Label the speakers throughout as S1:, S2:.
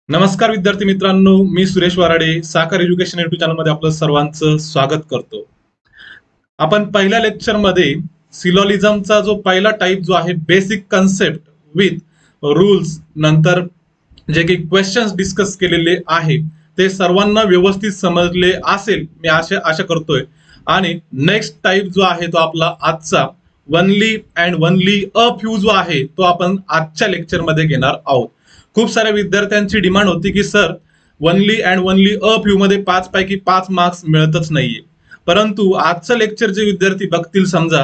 S1: नमस्कार विद्यार्थी मित्रांनो, मी सुरेश वराडे साखर एज्युकेशन युट्यूब चॅनलमध्ये आपलं सर्वांचं स्वागत करतो. आपण पहिल्या लेक्चरमध्ये सिलॉलिझमचा जो पहिला टाइप जो आहे बेसिक कन्सेप्ट विथ रूल्स नंतर जे काही क्वेश्चन्स डिस्कस केलेले आहे ते सर्वांना व्यवस्थित समजले असेल मी आशा करतोय. आणि नेक्स्ट टाइप जो आहे तो आपला आजचा only and only a few जो आहे तो आपण आजच्या लेक्चरमध्ये घेणार आहोत. खूप साऱ्या विद्यार्थ्यांची डिमांड होती की sir only and only a few मध्ये 5 पैकी 5 मार्क्स मिळतच नाहीये. परंतु आजचं लेक्चर जे विद्यार्थी बघतील समजा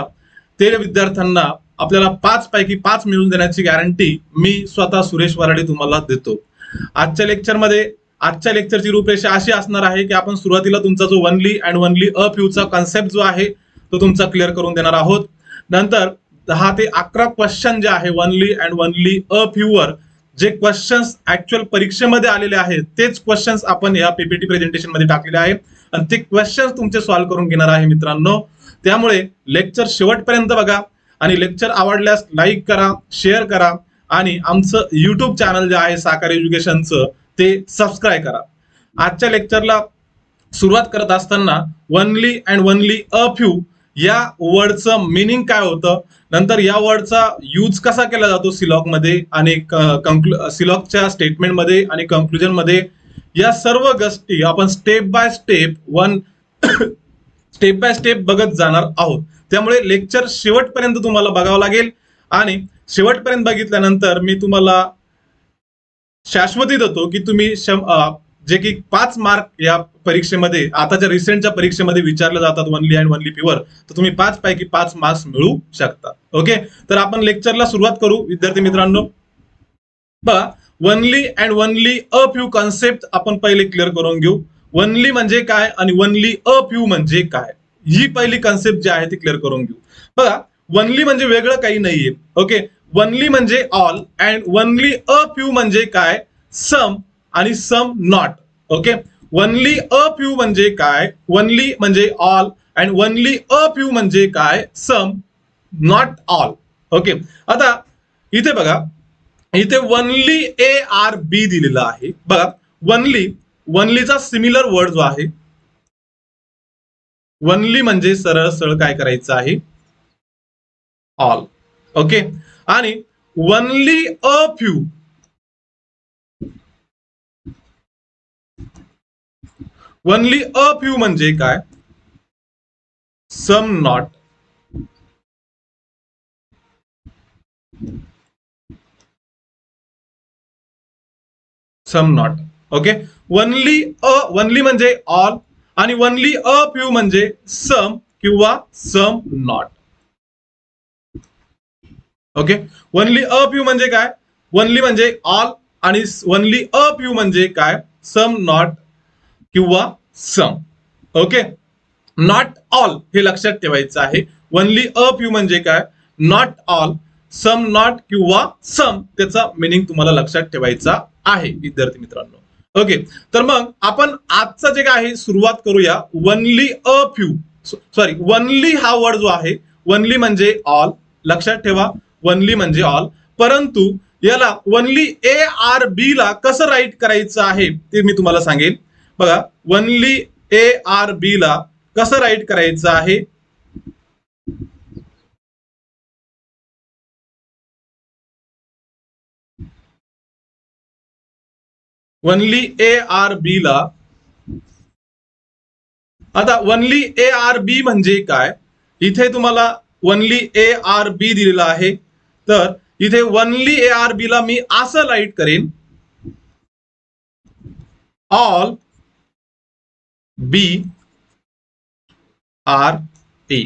S1: ते विद्यार्थ्यांना आपल्याला 5 पैकी 5 मिळवून देण्याची गॅरंटी मी स्वतः सुरेश वराडे तुम्हाला देतो. आजच्या लेक्चरची रूपरेषा अशी असणार आहे की आपण सुरुवातीला तुमचा जो वनली अँड वनली अ फ्यूचा कन्सेप्ट जो आहे तो तुमचा क्लिअर करून देणार आहोत. नंतर 10 ते 11 क्वेश्चन जे आहे only and only a few वर जे क्वेश्चन्स ऍक्च्युअल परीक्षेमध्ये आलेले आहेत तेच क्वेश्चन्स आपण या पीपीटी प्रेझेंटेशन मध्ये टाकलेले आहेत आणि ते क्वेश्चन्स तुमचे सॉल्व्ह करून घेणार आहे मित्रांनो. त्यामुळे लेक्चर शेवटपर्यंत बघा आणि लेक्चर आवडल्यास लाईक करा, शेअर करा आणि आमचं युट्यूब चॅनल जे आहे साखर एज्युकेशनचं ते सबस्क्राईब करा. आजच्या लेक्चरला सुरुवात करत असताना only and only a few या वर्डचं मिनिंग काय होतं, नंतर या वर्डचा यूज कसा केला जातो सिलॉग मध्ये आणि सिलॉगच्या स्टेटमेंट मध्ये आणि कंक्लुजन मध्ये, या सर्व गोष्टी आपण स्टेप बाय स्टेप बघत जाणार आहोत. त्यामुळे लेक्चर शेवटपर्यंत तुम्हाला बघावं लागेल आणि शेवटपर्यंत बघितल्यानंतर मी तुम्हाला शाश्वती देतो की तुम्ही जे की 5 मार्क या परीक्षेमध्ये आताच्या रिसेंटच्या परीक्षेमध्ये विचारले जातात वनली अँड वनली फ्यूवर, तर तुम्ही 5 पैकी 5 मार्क्स मिळवू शकता. ओके, तर आपण लेक्चरला सुरुवात करू विद्यार्थी मित्रांनो. बघा, only and only a few concept आपण पहिले क्लिअर करून घेऊ. वनली म्हणजे काय आणि वनली अ फ्यू म्हणजे काय, ही पहिली कन्सेप्ट जी आहे ती क्लिअर करून घेऊ. बघा, वनली म्हणजे वेगळं काही नाहीये. ओके, वनली म्हणजे all and only a few म्हणजे काय, सम आणि some not. Okay, only a few म्हणजे काय, वनली म्हणजे all and only a few म्हणजे काय, सम नॉट ऑल. ओके, आता इथे बघा, इथे वनली ए आर बी दिलेला आहे. बघा, वनलीचा सिमिलर वर्ड जो आहे वनली म्हणजे सरळ सरळ काय करायचं आहे, ऑल. ओके, आणि वनली अ फ्यू म्हणजे काय, some not. Some not. Okay, only म्हणजे ऑल आणि वनली अ फ्यू म्हणजे सम किंवा some not. Okay, only a few म्हणजे काय, वनली म्हणजे ऑल आणि वनली अ फ्यू म्हणजे काय, सम नॉट किंवा सम. ओके, नॉट ऑल हे लक्षात ठेवायचं आहे. वनली अ फ्यू म्हणजे काय, नॉट ऑल, सम नॉट किंवा सम, त्याचा मिनिंग तुम्हाला लक्षात ठेवायचा आहे विद्यार्थी मित्रांनो. ओके, तर मग आपण आजचं जे काय आहे सुरुवात करूया only a few. Sorry, only हा वर्ड जो आहे, वनली म्हणजे ऑल, लक्षात ठेवा वनली म्हणजे ऑल. परंतु याला वनली ए आर बी ला कसं राईट करायचं आहे ते मी तुम्हाला सांगेन. बघा, वनली ए आर बी ला कसं राईट करायचं आहे, वनली ए आर बी ला. आता वनली ए आर बी म्हणजे काय, इथे तुम्हाला वनली ए आर बी दिलेला आहे, तर इथे वनली ए आर बी ला मी असं राईट करेन, all B are A,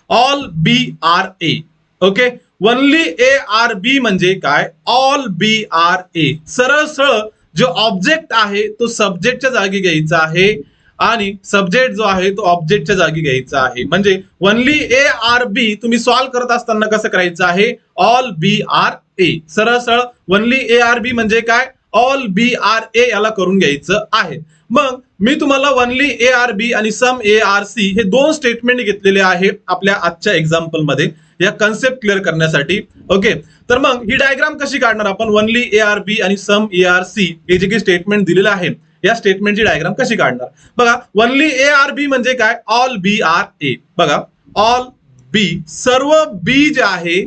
S1: all B are A. Okay, only A are B म्हणजे काय, ऑल बी आर ए. सरळ सरळ जो ऑब्जेक्ट आहे तो सब्जेक्टच्या जागी घ्यायचा आहे आणि सब्जेक्ट जो आहे तो ऑब्जेक्टच्या जागी घ्यायचा आहे. म्हणजे वनली ए आर बी तुम्ही सॉल्व्ह करत असताना कसं करायचं आहे, ऑल बी आर ए. सरळ सरळ वनली ए आर बी म्हणजे काय, ऑल बी आर ए याला करून घ्यायचं आहे. मग मी तुम्हाला वनली ए आर बी आणि सम ए आर सी हे दोन स्टेटमेंट घेतलेले आहे आपल्या आजच्या एक्झाम्पल मध्ये. या कन्सेप्ट क्लिअर करण्यासाठी. ओके, तर मग ही डायग्राम कशी काढणार आपण? ओनली ए आर बी आणि सम ए आर सी हे जे काही स्टेटमेंट दिलेलं आहे या स्टेटमेंटची डायग्राम कशी काढणार बघा. ओनली ए आर बी म्हणजे काय? All B are A. बघा, ऑल बी, सर्व बी जे आहे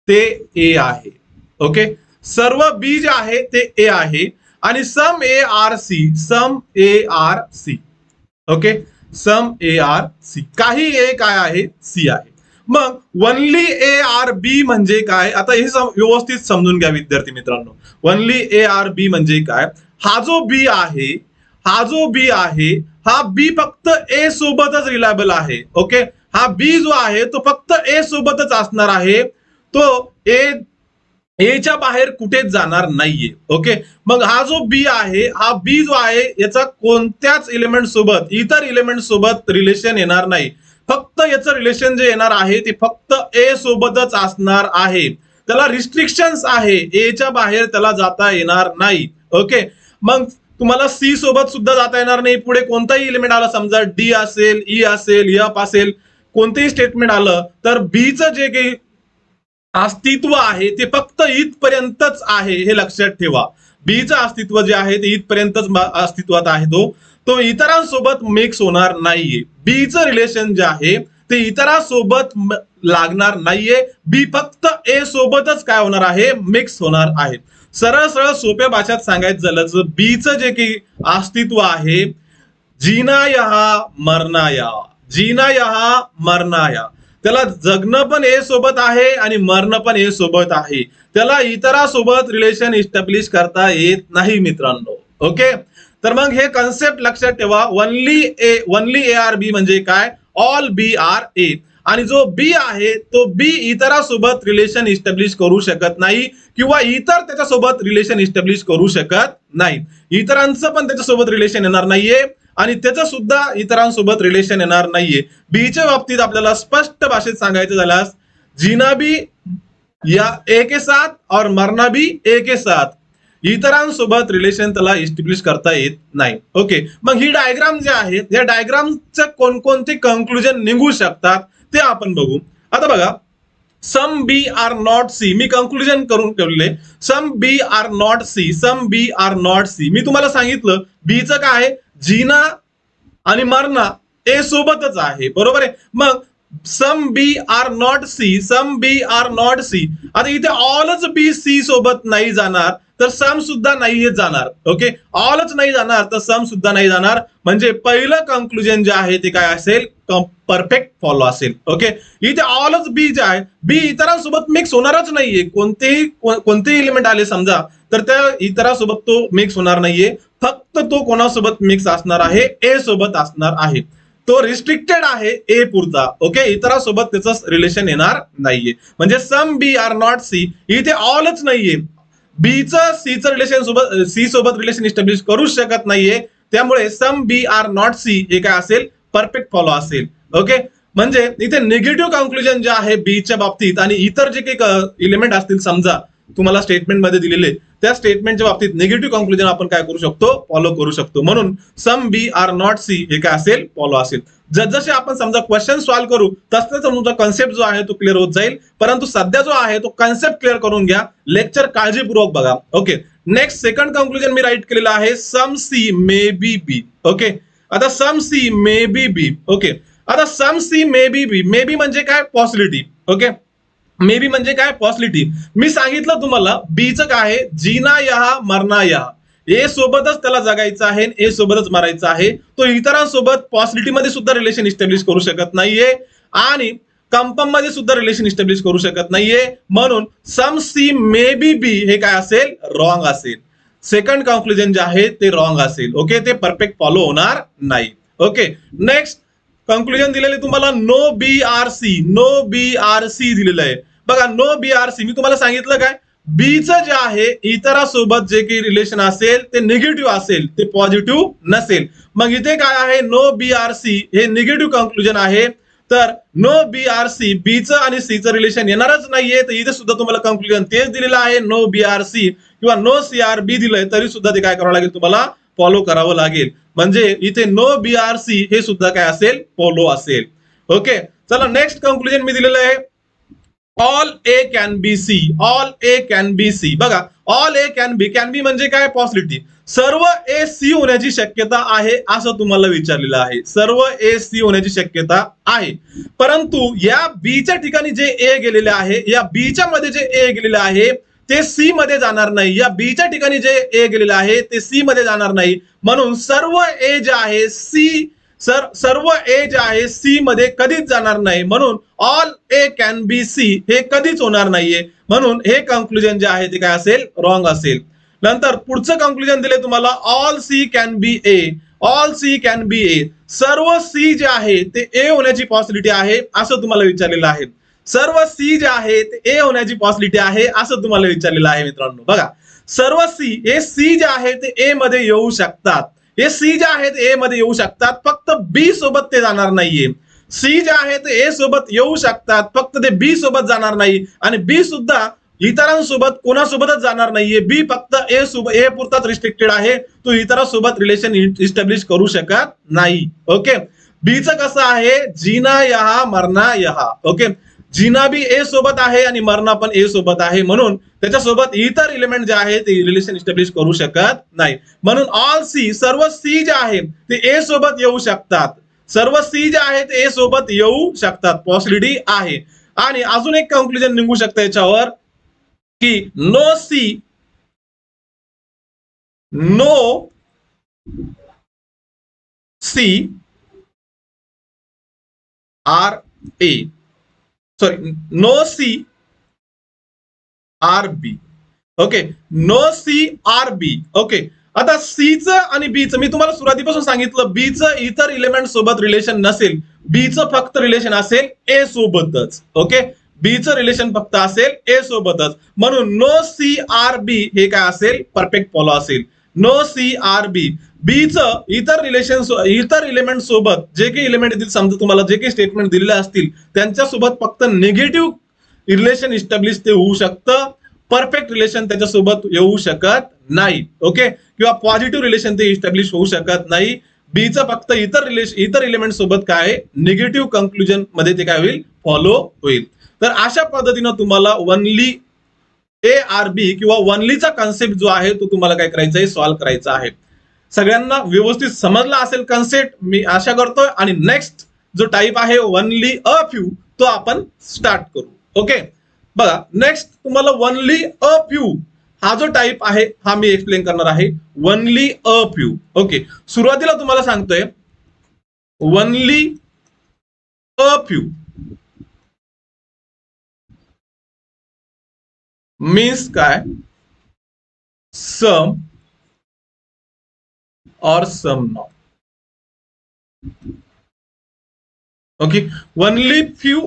S1: ते ए आहे. ओके, सर्व बी जे आहे ते ए आहे. आणि some A are C, some A are C. Okay, some A are C, काही ए काय आहे? सी आहे. मग ओनली ए आर बी म्हणजे काय? आता हे व्यवस्थित समजून घ्या विद्यार्थी मित्रांनो. ओनली ए आर बी म्हणजे काय? हा जो बी आहे, हा जो बी आहे, हा बी फक्त ए सोबतच रिलायबल आहे. ओके, हा बी जो आहे तो फक्त ए सोबतच असणार आहे. तो एच्या बाहेर कुठेच जाणार नाहीये. ओके, मग हा जो बी आहे, हा बी जो आहे याचा कोणत्याच एलिमेंट सोबत, इतर एलिमेंट सोबत रिलेशन येणार नाही. फक्त याचं रिलेशन जे येणार आहे ते फक्त ए सोबतच असणार आहे. त्याला रिस्ट्रिक्शन्स आहे, एच्या बाहेर त्याला जाता येणार नाही. ओके, मग तुम्हाला सी सोबत सुद्धा जाता येणार नाही. पुढे कोणताही एलिमेंट आला, समजा डी असेल, ई असेल, एफ असेल, कोणतेही स्टेटमेंट आलं तर बीचं जे काही अस्तित्व आहे ते फक्त इथपर्यंतच आहे, हे लक्षात ठेवा. बीचं अस्तित्व जे आहे ते इथपर्यंतच अस्तित्वात आहे. तो इतरांसोबत मिक्स होणार नाहीये. बीचं रिलेशन जे आहे ते इतरांसोबत लागणार नाहीये. बी फक्त ए सोबतच काय होणार आहे? मिक्स होणार आहे. सरळ सरळ सोप्या भाषेत सांगायचं झालं तर बीचं जे काही अस्तित्व आहे, जीना यहा मरना या, जीना यहा मरना या, त्याला जगणं पण ए सोबत आहे आणि मरणं पण ए सोबत आहे. त्याला इतरांसोबत रिलेशन इस्टॅब्लिश करता येत नाही मित्रांनो. ओके, तर मग हे कन्सेप्ट लक्षात ठेवा. ओनली ए आर बी म्हणजे काय? ऑल बी आर ए. आणि जो बी आहे तो बी इतरांसोबत रिलेशन इस्टॅब्लिश करू शकत नाही किंवा इतर त्याच्यासोबत रिलेशन इस्टॅब्लिश करू शकत नाही. इतरांचं पण त्याच्यासोबत रिलेशन येणार नाहीये आणि त्याचं सुद्धा इतरांसोबत रिलेशन येणार नाहीये. बीच्या बाबतीत आपल्याला स्पष्ट भाषेत सांगायचं झाल्यास, जीना भी या ए के साथ और मरना भी ए के साथ, इतरांसोबत रिलेशन त्याला इस्टॅब्लिश करता येत नाही. ओके, मग ही डायग्राम जे आहे या डायग्रामचे कोणकोणते कंक्लुजन निघू शकतात ते आपण बघू. आता बघा, some B are not C, मी कंक्लुजन करून ठेवले. Some B are not C, some B are not C. मी तुम्हाला सांगितलं बीचं काय आहे? जीना आणि मरणा ए सोबतच आहे, बरोबर आहे. मग some B are not C, some B are not C. आता इथे ऑलच बी सी सोबत नाही जाणार तर सम सुद्धा नाही जाणार. ओके, ऑलच नाही जाणार तर सम सुद्धा नाही जाणार. म्हणजे पहिलं कंक्लुजन जे आहे ते काय असेल? परफेक्ट फॉलो असेल. ओके, इथे ऑलच बी जे आहे, बी इतरांसोबत मिक्स होणारच नाहीये. कोणतेही एलिमेंट आले समजा तर त्या इतरांसोबत तो मिक्स होणार नाहीये. फक्त तो कोणासोबत मिक्स असणार आहे? ए सोबत असणार आहे. तो रिस्ट्रिक्टेड आहे ए पुरता. ओके, इतरांसोबत त्याचं रिलेशन येणार नाहीये. म्हणजे some B are not C, इथे ऑलच नाहीये. बीचं सीचं रिलेशन सोबत, सी सोबत रिलेशन इस्टॅब्लिश करू शकत नाहीये. त्यामुळे some B are not C हे काय असेल? परफेक्ट फॉलो असेल. ओके, म्हणजे इथे निगेटिव्ह कंक्लुजन जे आहे बीच्या बाबतीत आणि इतर जे काही एलिमेंट असतील समजा तुम्हाला स्टेटमेंट मध्ये दिलेले, त्या स्टेटमेंटच्या बाबतीत निगेटिव्ह कंक्लुजन आपण काय करू शकतो? फॉलो करू शकतो. म्हणून some B are not C हे काय असेल? फॉलो असेल. जसजसे आपण समजा क्वेश्चन सॉल्व्ह करू तसं तुमचा कन्सेप्ट जो आहे तो क्लिअर होत जाईल. परंतु सध्या जो आहे तो कन्सेप्ट क्लिअर करून घ्या. लेक्चर काळजीपूर्वक बघा. ओके, नेक्स्ट सेकंड कंक्लुजन मी राईट केलेला आहे, सम C may be B. Okay, आता सम C may be B. Okay, आता सम C may be B, may be म्हणजे काय? पॉसिबिलिटी. ओके, मे बी म्हणजे काय? पॉसिबिलिटी. मी सांगितलं तुम्हाला बीचं काय आहे? जीना यहा मरना यहा, ए सोबतच त्याला जगायचं आहे, ए सोबतच मारायचं आहे. तो इतरांसोबत पॉसिबिलिटी मध्ये सुद्धा रिलेशन इस्टॅब्लिश करू शकत नाहीये आणि कंपम मध्ये सुद्धा रिलेशन इस्टॅब्लिश करू शकत नाहीये. म्हणून सम सी मे बी बी हे काय असेल? रॉंग असेल. सेकंड कंक्लुजन जे आहे ते रॉंग असेल. ओके, ते परफेक्ट फॉलो होणार नाही. ओके, नेक्स्ट कंक्लुजन दिलेले तुम्हाला नो बी आर सी, नो बी आर सी दिलेलं आहे. बघा, नो बी आर सी मी तुम्हाला सांगितलं काय? बीचं जे आहे इतरांसोबत जे काही रिलेशन असेल ते निगेटिव्ह असेल, ते पॉझिटिव्ह नसेल. मग इथे काय आहे? नो बी आर सी हे निगेटिव्ह कंक्लुजन आहे. तर नो बी आर सी, बीचं आणि सीचं रिलेशन येणारच नाहीये. तर इथे सुद्धा तुम्हाला कंक्लुजन तेच दिलेलं आहे, नो बी आर सी किंवा नो सी आर बी दिलंय तरी सुद्धा ते काय करावं लागेल? तुम्हाला फॉलो करावं लागेल. म्हणजे इथे नो बी आर सी हे सुद्धा काय असेल? फॉलो असेल. ओके, चला नेक्स्ट कंक्लुजन मी दिलेलं आहे, all A can be C. All A can be C. बघा, ऑल ए कॅन बी म्हणजे काय? पॉसिबिलिटी. सर्व ए सी होण्याची शक्यता आहे असं तुम्हाला विचारलेलं आहे. सर्व ए सी होण्याची शक्यता आहे, परंतु या बीच्या ठिकाणी जे ए गेलेले आहे, या बीच्या मध्ये जे ए गेलेले आहे ते सी मध्ये जाणार नाही. या बीच्या ठिकाणी जे ए गेलेले आहे ते सी मध्ये जाणार नाही. म्हणून सर्व ए जे आहे सी, सर्व ए जे आहे सी मध्ये कधीच जाणार नाही. म्हणून all A can be C हे कधीच होणार नाहीये. म्हणून हे कंक्लुजन जे आहे ते काय असेल? रॉंग असेल. नंतर पुढचं कंक्लुजन दिले तुम्हाला, all C can be A. All C can be A. सर्व सी जे आहे ते ए होण्याची पॉसिबिलिटी आहे असं तुम्हाला विचारलेलं आहे. सर्व सी जे आहे ते ए होण्याची पॉसिबिलिटी आहे असं तुम्हाला विचारलेलं आहे मित्रांनो. बघा, सर्व सी, हे सी जे आहे ते ए मध्ये येऊ शकतात. हे सी जे आहेत ए मध्ये येऊ शकतात, फक्त बी सोबत ते जाणार नाहीये. सी जे आहे ते ए सोबत येऊ शकतात, फक्त ते बी सोबत जाणार नाही. आणि बी सुद्धा इतरांसोबत कोणासोबतच जाणार नाहीये. बी फक्त ए सोबत, ए पुरताच रिस्ट्रिक्टेड आहे. तो इतरांसोबत रिलेशन इस्टॅब्लिश करू शकत नाही. ओके, बीचं कसं आहे? जीना यहा मरना यहा. ओके, जीना बी ए सोबत आहे आणि मरना पण ए सोबत आहे, म्हणून त्याच्यासोबत इतर एलिमेंट जे आहे ते रिलेशन इस्टॅब्लिश करू शकत नाही. म्हणून ऑल सी, सर्व सी जे आहे ते ए सोबत येऊ शकतात. सर्व सी जे आहे ते ए सोबत येऊ शकतात, पॉसिबिलिटी आहे. आणि अजून एक कंक्लुजन निघू शकतं याच्यावर की no C, no C are A, sorry, no C are B. Okay, no C are B. Okay, आता सीचं आणि बीचं मी तुम्हाला सुरुवातीपासून सांगितलं, बीचं इतर एलिमेंट सोबत रिलेशन नसेल, बीचं फक्त रिलेशन असेल ए सोबतच. ओके, बीचं रिलेशन फक्त असेल ए सोबतच. म्हणून नो सी आर बी हे काय असेल? परफेक्ट फॉलो असेल. No C are B. बीचं इतर रिलेशन, इतर एलिमेंट सोबत जे काही एलिमेंट येतील, समजा तुम्हाला जे काही स्टेटमेंट दिलेले असतील त्यांच्यासोबत फक्त निगेटिव्ह रिलेशन इस्टॅब्लिश ते होऊ शकतं, परफेक्ट रिलेशन त्याच्यासोबत येऊ शकत नाही. ओके, किंवा पॉझिटिव्ह रिलेशन ते इस्टॅब्लिश होऊ शकत नाही. बीचं फक्त इतर एलिमेंट सोबत काय? निगेटिव्ह कंक्लुजन मध्ये ते काय होईल? फॉलो होईल. तर अशा पद्धतीनं तुम्हाला वनली ए आर बी किंवा वनलीचा कन्सेप्ट जो आहे तो तुम्हाला काय करायचा आहे? सॉल्व्ह करायचा आहे. सगळ्यांना व्यवस्थित समजला असेल कन्सेप्ट, मी आशा करतोय. आणि नेक्स्ट जो टाइप आहे वनली अ फ्यू, तो आपण स्टार्ट करू. ओके, बघा, नेक्स्ट तुम्हाला वनली अ फ्यू हा जो टाइप आहे हा मी एक्सप्लेन करणार आहे. Only a few. ओके, सुरुवातीला तुम्हाला सांगतोय वनली अ फ्यू मीन्स काय? सम और some not. Okay, only few,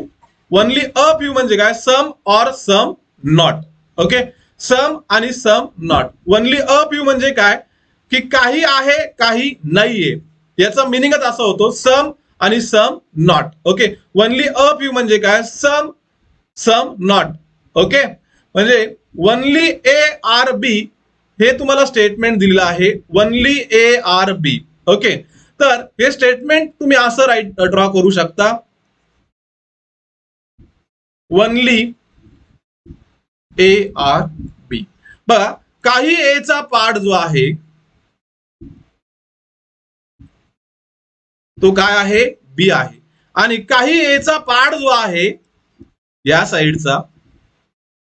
S1: only a few म्हणजे काय? सम और सम नॉट. ओके, सम आणि some not. Only a few म्हणजे काय? की काही आहे काही नाहीये. याचा मिनिंगच असा होतो, सम आणि some not. Okay, only a few म्हणजे काय? Some, some not. ओके, म्हणजे वनली ए आर बी हे तुम्हाला स्टेटमेंट दिलेलं आहे. Only A are B. Okay, तर हे स्टेटमेंट तुम्ही असं ड्रॉ करू शकता, वनली ए आर बी. बघा, काही ए चा पार्ट जो आहे तो काय आहे? बी आहे. आणि काही ए चा पार्ट जो आहे या साइडचा,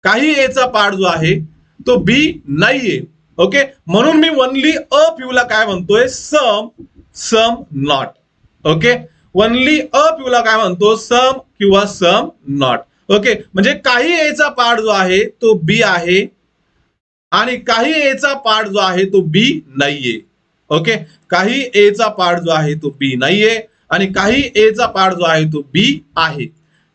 S1: काही ए चा पार्ट जो आहे तो बी नाहीये. ओके, म्हणून मी वनली अ फ्यू ला काय म्हणतोय? Some, some not. Okay, only a few ला काय म्हणतो? सम किंवा सम नॉट. ओके, म्हणजे काही ए चा पार्ट जो आहे तो बी आहे आणि काही ए चा पार्ट जो आहे तो बी नाहीये. ओके, काही ए चा पार्ट जो आहे तो बी नाहीये आणि काही ए चा पार्ट जो आहे तो बी आहे.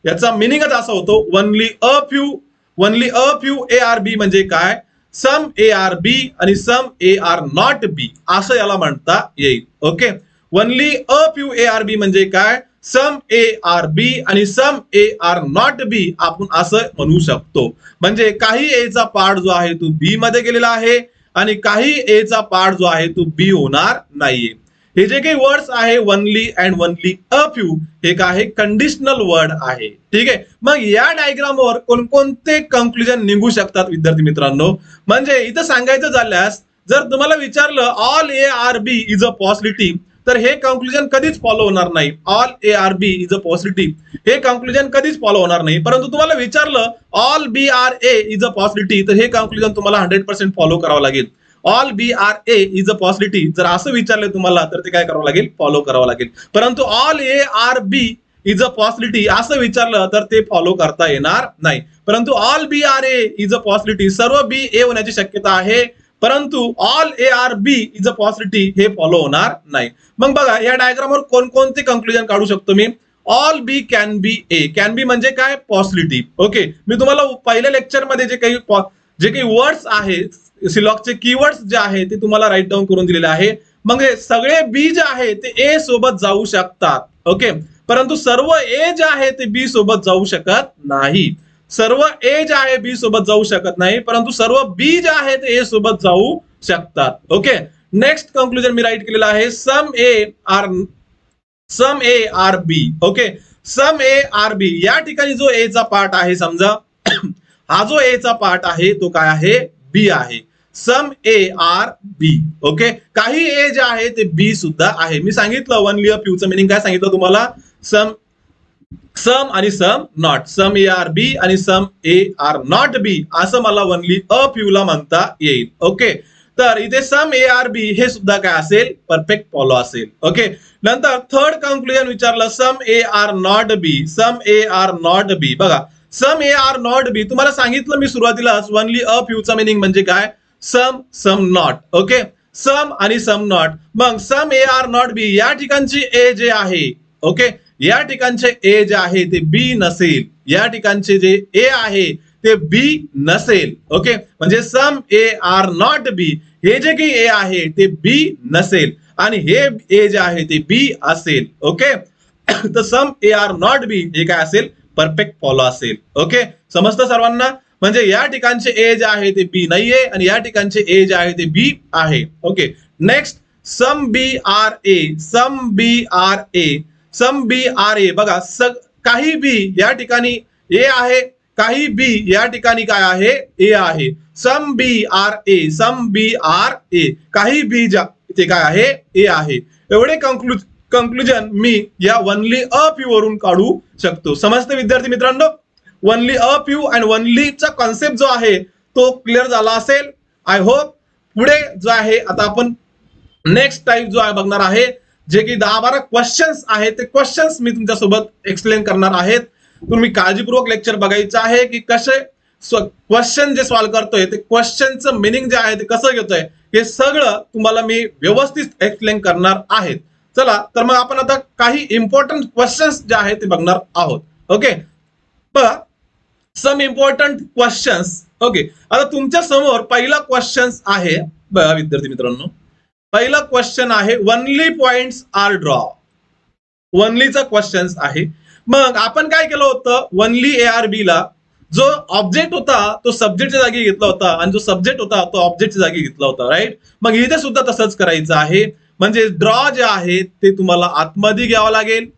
S1: याचा मिनिंगच असा होतो only a few. Only a few A are B म्हणजे काय? सम ए आर बी आणि सम ए आर नॉट बी असं याला म्हणता येईल. Okay, only a few A are B म्हणजे काय? सम ए आर बी आणि सम ए आर नॉट बी आपण असं म्हणू शकतो. म्हणजे काही ए चा पार्ट जो आहे तो बी मध्ये गेलेला आहे आणि काही ए चा पार्ट जो आहे तो बी होणार नाहीये. हे जे काही वर्ड्स आहे only and only a few हे काय आहे कंडिशनल वर्ड आहे. ठीक आहे. मग या डायग्रामवर कोणकोणते कंक्लुजन निघू शकतात विद्यार्थी मित्रांनो, म्हणजे इथं सांगायचं झाल्यास जर तुम्हाला विचारलं all A are B is a positive, तर हे कंक्लुजन कधीच फॉलो होणार नाही. All A are B is a positive हे कंक्लुजन कधीच फॉलो होणार नाही. परंतु तुम्हाला विचारलं all B are A is a positive, तर हे कंक्लुजन तुम्हाला 100% फॉलो करावं लागेल. All B are A is a positive जर असं विचारलं तुम्हाला तर ते काय करावं लागेल, फॉलो करावं लागेल. परंतु all A are B is a positive असं विचारलं तर ते फॉलो करता येणार नाही. परंतु all B are A is a positive सर्व बी ए होण्याची शक्यता आहे, परंतु all A are B is a positive हे फॉलो होणार नाही. मग बघा या डायग्रामवर कोणकोणते कंक्लुजन काढू शकतो मी. All B can be A, can be म्हणजे काय, पॉझिटिव्ह. ओके, मी तुम्हाला पहिल्या लेक्चर मध्ये जे काही वर्ड्स आहेत सिलॉकचे कीवर्ड्स जे आहे ते तुम्हाला राईट डाऊन करून दिलेले आहे. मग सगळे बी जे आहे ते ए सोबत जाऊ शकतात. ओके, परंतु सर्व ए जे आहे ते बी सोबत जाऊ शकत नाही. सर्व ए जे आहे बी सोबत जाऊ शकत नाही, परंतु सर्व बी जे आहे ते ए सोबत जाऊ शकतात. ओके, नेक्स्ट कंक्लुजन मी राईट केलेलं आहे some A are B. Okay, some A are B या ठिकाणी जो ए चा पार्ट आहे समजा हा जो ए चा पार्ट आहे तो काय आहे, बी आहे. Some A are B. Okay, काही ए जे आहे ते बी सुद्धा आहे. मी सांगितलं वनली अ फ्यूचं मिनिंग काय सांगितलं तुम्हाला, सम आणि some not, some A are बी आणि सम ए आर नॉट बी असं मला वनली अ फ्यू ला म्हणता येईल. ओके, तर इथे सम ए आर बी हे सुद्धा काय असेल, परफेक्ट फॉलो असेल. ओके, नंतर थर्ड कंक्लुजन विचारलं some A are not B, some A are not B. बघा सम ए आर नॉट बी तुम्हाला सांगितलं मी सुरुवातीला वनली अ फ्यूचा मिनिंग म्हणजे काय, सम नॉट. ओके, सम आणि सम नॉट. मग सम ए आर नॉट बी या ठिकाणची ए जे आहे, ओके या ठिकाणचे ए जे आहे ते बी नसेल, या ठिकाणचे जे ए आहे ते बी नसेल. ओके, म्हणजे सम ए आर नॉट बी हे जे काही ए आहे ते बी नसेल आणि हे ए जे आहे ते बी असेल. ओके, तर सम ए आर नॉट बी हे काय असेल, परफेक्ट फॉलो असेल. ओके, समजतं सर्वांना. म्हणजे या ठिकाणचे ए जे आहे ते बी नाहीये आणि या ठिकाणचे ए जे आहे ते बी आहे. Okay, next some B are A, some B are A, some B are A. बघा काही बी या ठिकाणी ए आहे, काही बी या ठिकाणी काय आहे, ए आहे. सम B are A, some B are ए, काही बी ते काय आहे, ए आहे. एवढे कंक्लुजन मी या वनली अ फ्यू वरून काढू शकतो. समजते विद्यार्थी मित्रांनो, वनली अ फ्यू अँड वनलीचा कॉन्सेप्ट जो आहे तो क्लिअर झाला असेल. I hope. पुढे जो आहे आता आपण नेक्स्ट टाईप जो आहे बघणार आहे, जे की 10-12 क्वेश्चन्स आहेत ते क्वेश्चन्स मी तुमच्यासोबत एक्सप्लेन करणार आहेत. तुम्ही काळजीपूर्वक लेक्चर बघायचं आहे की कसे क्वेश्चन जे सॉल्व्ह करतोय ते क्वेश्चनचं मिनिंग जे आहे ते कसं घेतोय हे सगळं तुम्हाला मी व्यवस्थित एक्सप्लेन करणार आहे. चला तर मग आपण आता काही इम्पॉर्टंट क्वेश्चन्स जे आहेत ते बघणार आहोत. ओके, बघा सम इम्पॉर्टंट क्वेश्चन्स. ओके, आता तुमच्या समोर पहिला क्वेश्चन आहे बघा विद्यार्थी मित्रांनो, पहिला क्वेश्चन आहे वनली पॉइंट्स आर ड्रॉ. वनलीचा क्वेश्चन आहे. मग आपण काय केलं होतं, वनली ए आर बी ला जो ऑब्जेक्ट होता तो सब्जेक्टच्या जागी घेतला होता आणि जो सब्जेक्ट होता तो ऑब्जेक्टच्या जागी घेतला होता. राईट, मग इथे सुद्धा तसंच करायचं आहे. म्हणजे ड्रॉ जे आहे ते तुम्हाला आतमध्ये घ्यावं लागेल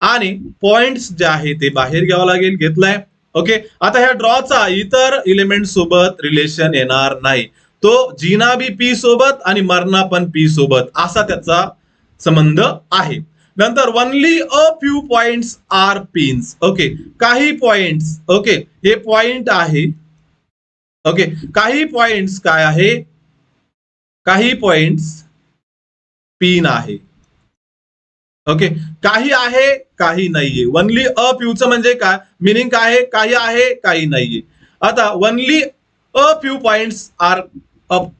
S1: आणि पॉइंट्स जे आहे ते बाहेर घ्यावं लागेल. घेतलाय. ओके, आता ह्या ड्रॉचा इतर इलिमेंट सोबत रिलेशन येणार नाही. तो जीना बी पी सोबत आणि मरणा पण पी सोबत असा त्याचा संबंध आहे. नंतर only a few points are pins. Okay, काही पॉइंट्स. ओके, हे पॉइंट आहे. ओके, काही पॉइंट्स काय आहे, काही पॉइंट्स पिन आहे. ओके, काही आहे काही नाहीये. वनली अ फ्यूचं म्हणजे काय मिनिंग काय आहे, काही आहे काही नाहीये. आता only a few points are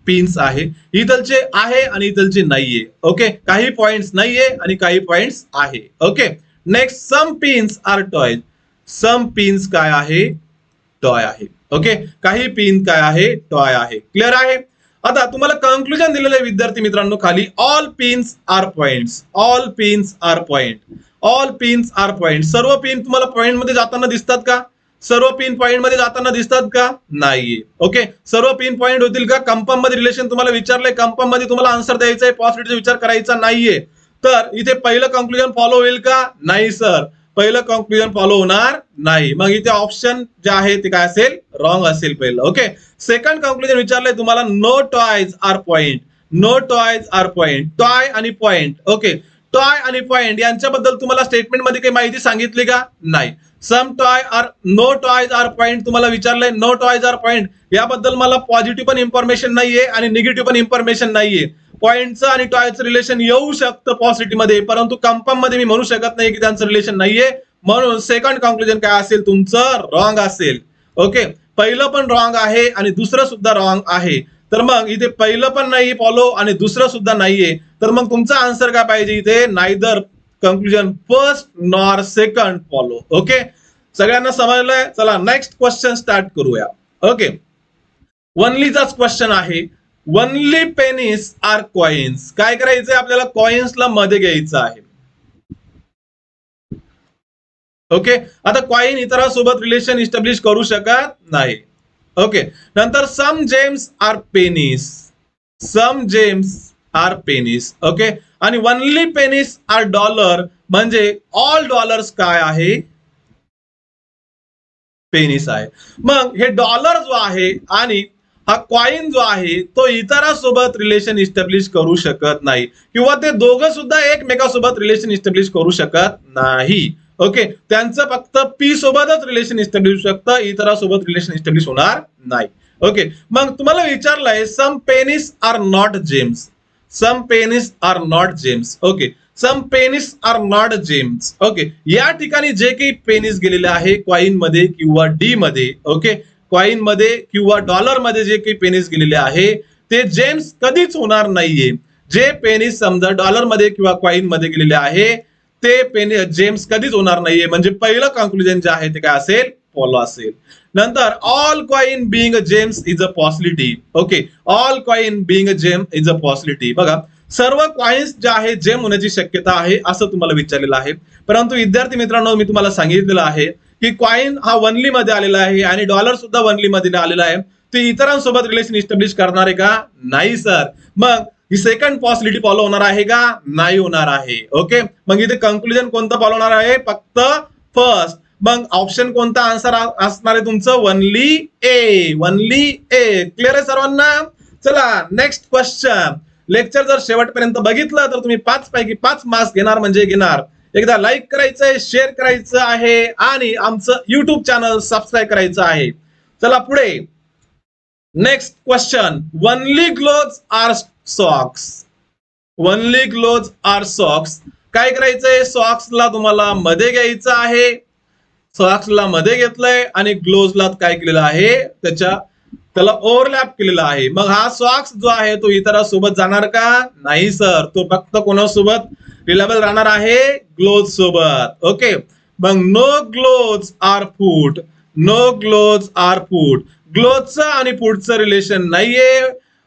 S1: pins आहे, इथलचे आहे आणि इथलचे नाहीये. ओके, काही पॉइंट्स नाहीये आणि काही पॉइंट्स आहे. Okay, next some pins are toy. Some pins काय आहे, टॉय आहे. ओके, काही पिन काय आहे, टॉय आहे. क्लिअर आहे. आता तुम्हाला कंक्लुजन दिलेलं आहे विद्यार्थी मित्रांनो खाली, all pins are points, all pins are point, all pins are point. सर्व पिन तुम्हाला पॉइंट मध्ये जाताना दिसतात का, सर्व पिन पॉइंट मध्ये जाताना दिसतात का? नाहीये. ओके, सर्व पिन पॉइंट होतील का? कंपाऊंड मध्ये रिलेशन तुम्हाला विचारलंय, कंपाऊंड मध्ये तुम्हाला आन्सर द्यायचा आहे, पॉसिबिलिटीचा विचार करायचा नाहीये. तर इथे पहिलं कंक्लुजन फॉलो होईल का? नाही सर, पहिलं कंक्लुजन फॉलो होणार नाही. मग इथे ऑप्शन जे आहे ते काय असेल? रॉंग असेल पहिलं. ओके, सेकंड कंक्लुजन विचारलंय तुम्हाला, no toys are point. No toys are point. Toy आणि पॉइंट. ओके, टॉय आणि पॉइंट यांच्याबद्दल तुम्हाला स्टेटमेंट मध्ये काही माहिती सांगितली का? नाही. Some toy are, no toys are point तुम्हाला विचारलंय, नो टॉयज आर पॉइंट याबद्दल मला पॉझिटिव्ह पण इन्फॉर्मेशन नाहीये आणि निगेटिव्ह पण इन्फॉर्मेशन नाहीये. पॉइंटचं आणि टॉयचं रिलेशन येऊ शकतं पॉझिटिव्ह मध्ये, परंतु कंपाऊंड मध्ये मी म्हणू शकत नाही की त्यांचं रिलेशन नाहीये. म्हणून सेकंड कंक्लुजन काय असेल तुमचं? रॉंग असेल. ओके, पहिलं पण रॉंग आहे आणि दुसरं सुद्धा रॉंग आहे. तर मग इथे पहिलं पण नाही फॉलो आणि दुसरं सुद्धा नाहीये. तर मग तुमचा आन्सर काय पाहिजे इथे? Neither conclusion first nor second follow. Okay, सगळ्यांना समजलंय? चला नेक्स्ट क्वेश्चन स्टार्ट करूया. ओके, वनलीचाच क्वेश्चन आहे. Only pennies are coins. काय करायचंय आपल्याला? कॉइन्सला मध्ये घ्यायचं आहे. ओके, आता कॉइन इतरांसोबत रिलेशन इस्टॅब्लिश करू शकत नाही. ओके, नंतर सम जेम्स आर पेनीस. सम जेम्स आर पेनीस. ओके, आणि वनली पेनीस आर डॉलर म्हणजे ऑल डॉलर्स काय आहे? पेनीस आहे. मग हे डॉलर जो आहे आणि हा कॉइन जो आहे तो इतरांसोबत रिलेशन इस्टॅब्लिश करू शकत नाही, किंवा ते दोघं सुद्धा एकमेकांसोबत रिलेशन इस्टॅब्लिश करू शकत नाही. ओके, त्यांचं फक्त पी सोबतच रिलेशन इस्टॅब्लिश होऊ शकतं, इतरांसोबत रिलेशन इस्टॅब्लिश होणार नाही. ओके, मग तुम्हाला विचारलंय some pennies are not gems. Some pennies are not gems. Okay, some pennies are not gems. Okay, या ठिकाणी जे काही पेनीस गेलेले आहे कॉइन मध्ये किंवा डी मध्ये, ओके, कॉइन मध्ये किंवा डॉलर मध्ये जे काही पेनीस गेलेले आहे ते जेम्स कधीच होणार नाहीये. जे पेनीस समजा डॉलर मध्ये किंवा कॉइन मध्ये गेलेले आहे ते पेनी जेम्स कधीच होणार नाहीये. म्हणजे पहिलं कंक्लुजन जे आहे ते काय असेल? फॉलो असेल. नंतर all coin being gems is a possibility. Okay, all coin being gem is a possibility. बघा, सर्व कॉइन्स जे आहे जेम होण्याची शक्यता आहे असं तुम्हाला विचारलेलं आहे. परंतु विद्यार्थी मित्रांनो, मी तुम्हाला सांगितलेलं आहे की कॉइन हा वनली मध्ये आलेला आहे आणि डॉलर सुद्धा वनली मध्ये आलेला आहे. ते इतरांसोबत रिलेशन इस्टॅब्लिश करणार आहे का? नाही सर. मग ही सेकंड पॉसिबिलिटी फॉलो होणार आहे का? नाही होणार आहे. ओके, मग इथे कंक्लुजन कोणतं फॉलो होणार आहे? फक्त फर्स्ट. मग ऑप्शन कोणता आन्सर असणार आहे तुमचं? वनली ए. वनली ए. क्लिअर आहे सर्वांना? चला नेक्स्ट क्वेश्चन. लेक्चर जर शेवटपर्यंत बघितलं तर तुम्ही 5 पैकी 5 मार्क्स घेणार म्हणजे घेणार. एकदा लाईक करायचंय, शेअर करायचं आहे आणि आमचं युट्यूब चॅनल सबस्क्राईब करायचं आहे. चला पुढे next question. Only gloves are socks. Only gloves are socks. काय करायचंय? सॉक्सला तुम्हाला मध्ये घ्यायचं आहे. सॉक्सला मध्ये घेतलंय आणि ग्लोव्सला काय केलेलं आहे? त्याला ओव्हरलॅप केलेला आहे. मग हा सॉक्स जो आहे तो इतरांसोबत जाणार का? नाही सर, तो फक्त कोणासोबत रिलेबल राहणार आहे? ग्लोव्स सोबत. ओके, मग नो ग्लोव्स आर फूट. नो ग्लोव्स आर फूट. ग्लोव्सचं आणि फूटचं रिलेशन नाहीये,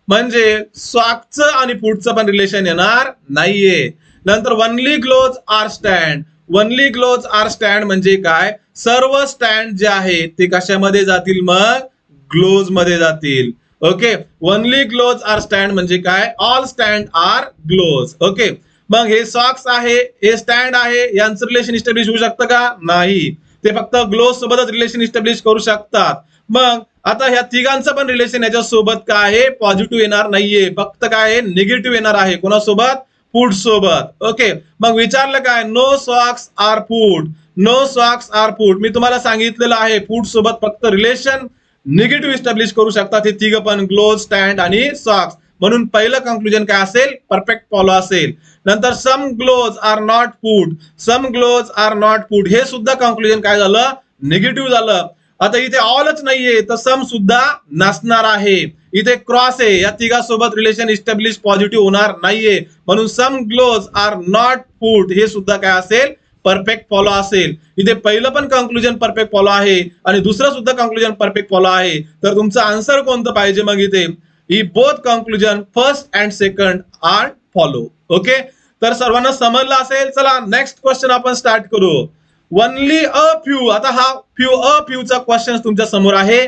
S1: म्हणजे सॉक्सचं आणि फूटचं पण रिलेशन येणार नाहीये. नंतर only gloves are stand. Only gloves are stand म्हणजे काय? सर्व स्टँड जे आहे ते कशामध्ये जातील? मग ग्लोव्स मध्ये जातील. Okay, only gloves are stand म्हणजे काय? All stand are gloves. Okay, मग हे सॉक्स आहे, हे स्टँड आहे, यांचं रिलेशन इस्टॅब्लिश होऊ शकतं का? नाही. ते फक्त ग्लोव्स सोबतच रिलेशन इस्टॅब्लिश करू शकतात. मग आता ह्या तिघांचं पण रिलेशन याच्या सोबत काय आहे? पॉझिटिव्ह येणार नाहीये, फक्त काय आहे? निगेटिव्ह येणार आहे. कोणासोबत? फूड सोबत. ओके, मग विचारलं काय? No socks are food. No socks are food. मी तुम्हाला सांगितलेलं आहे फूड सोबत फक्त रिलेशन निगेटिव्ह इस्टॅब्लिश करू शकतात हे तिघ पण, ग्लोव्ह, स्टँड आणि सॉक्स. म्हणून पहिलं कंक्लुजन काय असेल? परफेक्ट फॉलो असेल. नंतर some gloves are not food. Some gloves are not food हे सुद्धा कंक्लुजन काय झालं? निगेटिव्ह झालं. आता इथे ऑलच नाहीये तर सम सुद्धा नसणार आहे. इथे क्रॉस आहे, या तिघांसोबत रिलेशन इस्टॅब्लिश पॉझिटिव्ह होणार नाहीये. म्हणून सम ग्लोव्स आर नॉट फूड हे सुद्धा काय असेल? परफेक्ट फॉलो असेल. इथे पहिलं पण कंक्लुजन परफेक्ट फॉलो आहे आणि दुसरं सुद्धा कंक्लुजन परफेक्ट फॉलो आहे. तर तुमचं आन्सर कोणतं पाहिजे? मग इथे ही both conclusion first and second are follow. Okay, तर सर्वांना समजलं असेल. चला नेक्स्ट क्वेश्चन आपण स्टार्ट करू. Only a few. आता हा फ्यूचा क्वेश्चन तुमच्या समोर आहे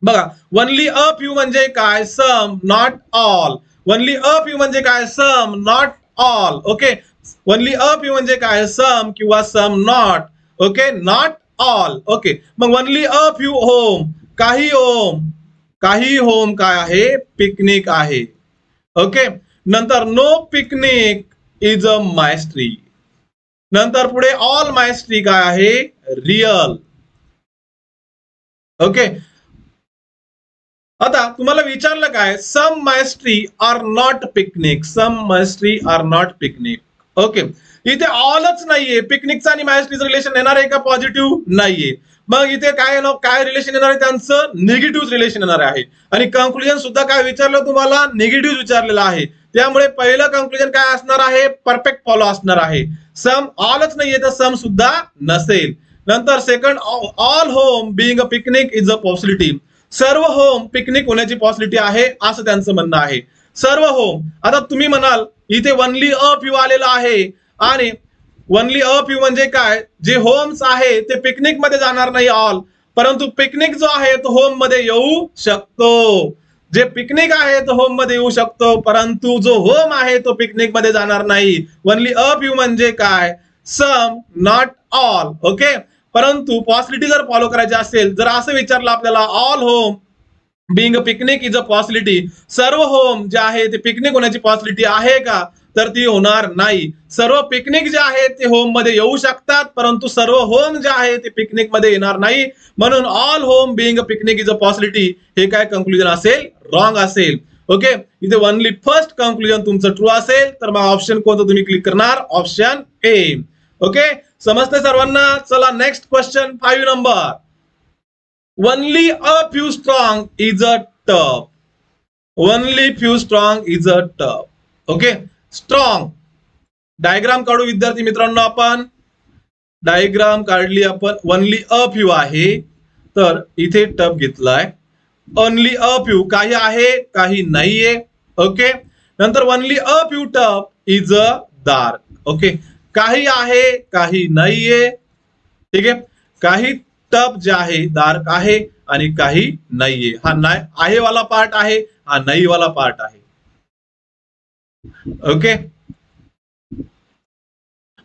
S1: बघा. ओनली अ फ्यू म्हणजे काय? Some, not all. Only a few म्हणजे काय? Some, not all. Okay. Only a few म्हणजे काय? सम किंवा some not. Okay, not all. Okay, मग ओनली अ फ्यू होम, काही होम. काही होम काय आहे? पिकनिक आहे. ओके, नंतर no picnic is a mystery. नंतर पुढे ऑल माय स्ट्री काय आहे? रिअल. ओके, आता तुम्हाला विचारलं काय? Some mystery are not picnic. Some mystery are not picnic. Okay, इथे ऑलच नाहीये. पिकनिकचं आणि मायस्ट्रीचं रिलेशन येणार आहे का? पॉझिटिव्ह नाहीये. मग इथे काय रिलेशन येणार आहे? त्यांचं निगेटिव्ह रिलेशन येणार आहे. आणि कंक्लुजन सुद्धा काय विचारलं तुम्हाला? निगेटिव्ह विचारलेलं आहे. त्यामुळे पहिलं कंक्लुजन काय असणार आहे? परफेक्ट फॉलो असणार आहे. सम ऑलच नाहीये तर सम सुद्धा नसेल. नंतर second, all home being a picnic is a possibility. सर्व होम पिकनिक होण्याची पॉसिबिलिटी आहे असं त्यांचं म्हणणं आहे. सर्व होम. आता तुम्ही म्हणाल इथे ओनली अ फ्यू आलेलं आहे आणि ओनली अ फ्यू म्हणजे काय? जे होम्स आहे ते पिकनिक मध्ये जाणार नाही ऑल, परंतु पिकनिक जो आहे तो होम मध्ये येऊ शकतो. जे पिकनिक आहे तो होम मध्ये येऊ शकतो, परंतु जो होम आहे तो पिकनिक मध्ये जाणार नाही. ओनली अ फ्यू म्हणजे काय? Some, not all. ओके, परंतु पॉसिबिलिटी जर फॉलो करायची असेल, जर असं विचारलं आपल्याला all home being a picnic is a possibility, सर्व होम जे आहे ते पिकनिक होण्याची पॉसिबिलिटी आहे का? तर ती होणार नाही. सर्व पिकनिक जे आहे ते होम मध्ये येऊ शकतात, परंतु सर्व होम जे आहे ते पिकनिक मध्ये येणार नाही. म्हणून all home being a picnic is a possibility हे काय कंक्लुजन असेल? रॉंग असेल. ओके, इथे ओनली फर्स्ट कंक्लुजन तुमचं ट्रू असेल, तर मग ऑप्शन कोणतं तुम्ही क्लिक करणार? Option A. ओके, समजते सर्वांना? चला next question 5 number. Only a few strong is a tough. Only few strong is a tough. Okay, strong diagram काढू विद्यार्थी मित्रांनो. आपण डायग्राम काढली आपण. ओनली अ फ्यू आहे तर इथे टफ घेतलाय. ओनली अ फ्यू काही आहे, काही नाहीये. ओके, नंतर only a few tough is a dark. Okay, काही आहे, काही नाहीये. ठीक आहे, काही टफ जे आहे डार्क आहे आणि काही नाहीये. हा नाही आहे वाला पार्ट आहे, हा नाही वाला पार्ट आहे. ओके,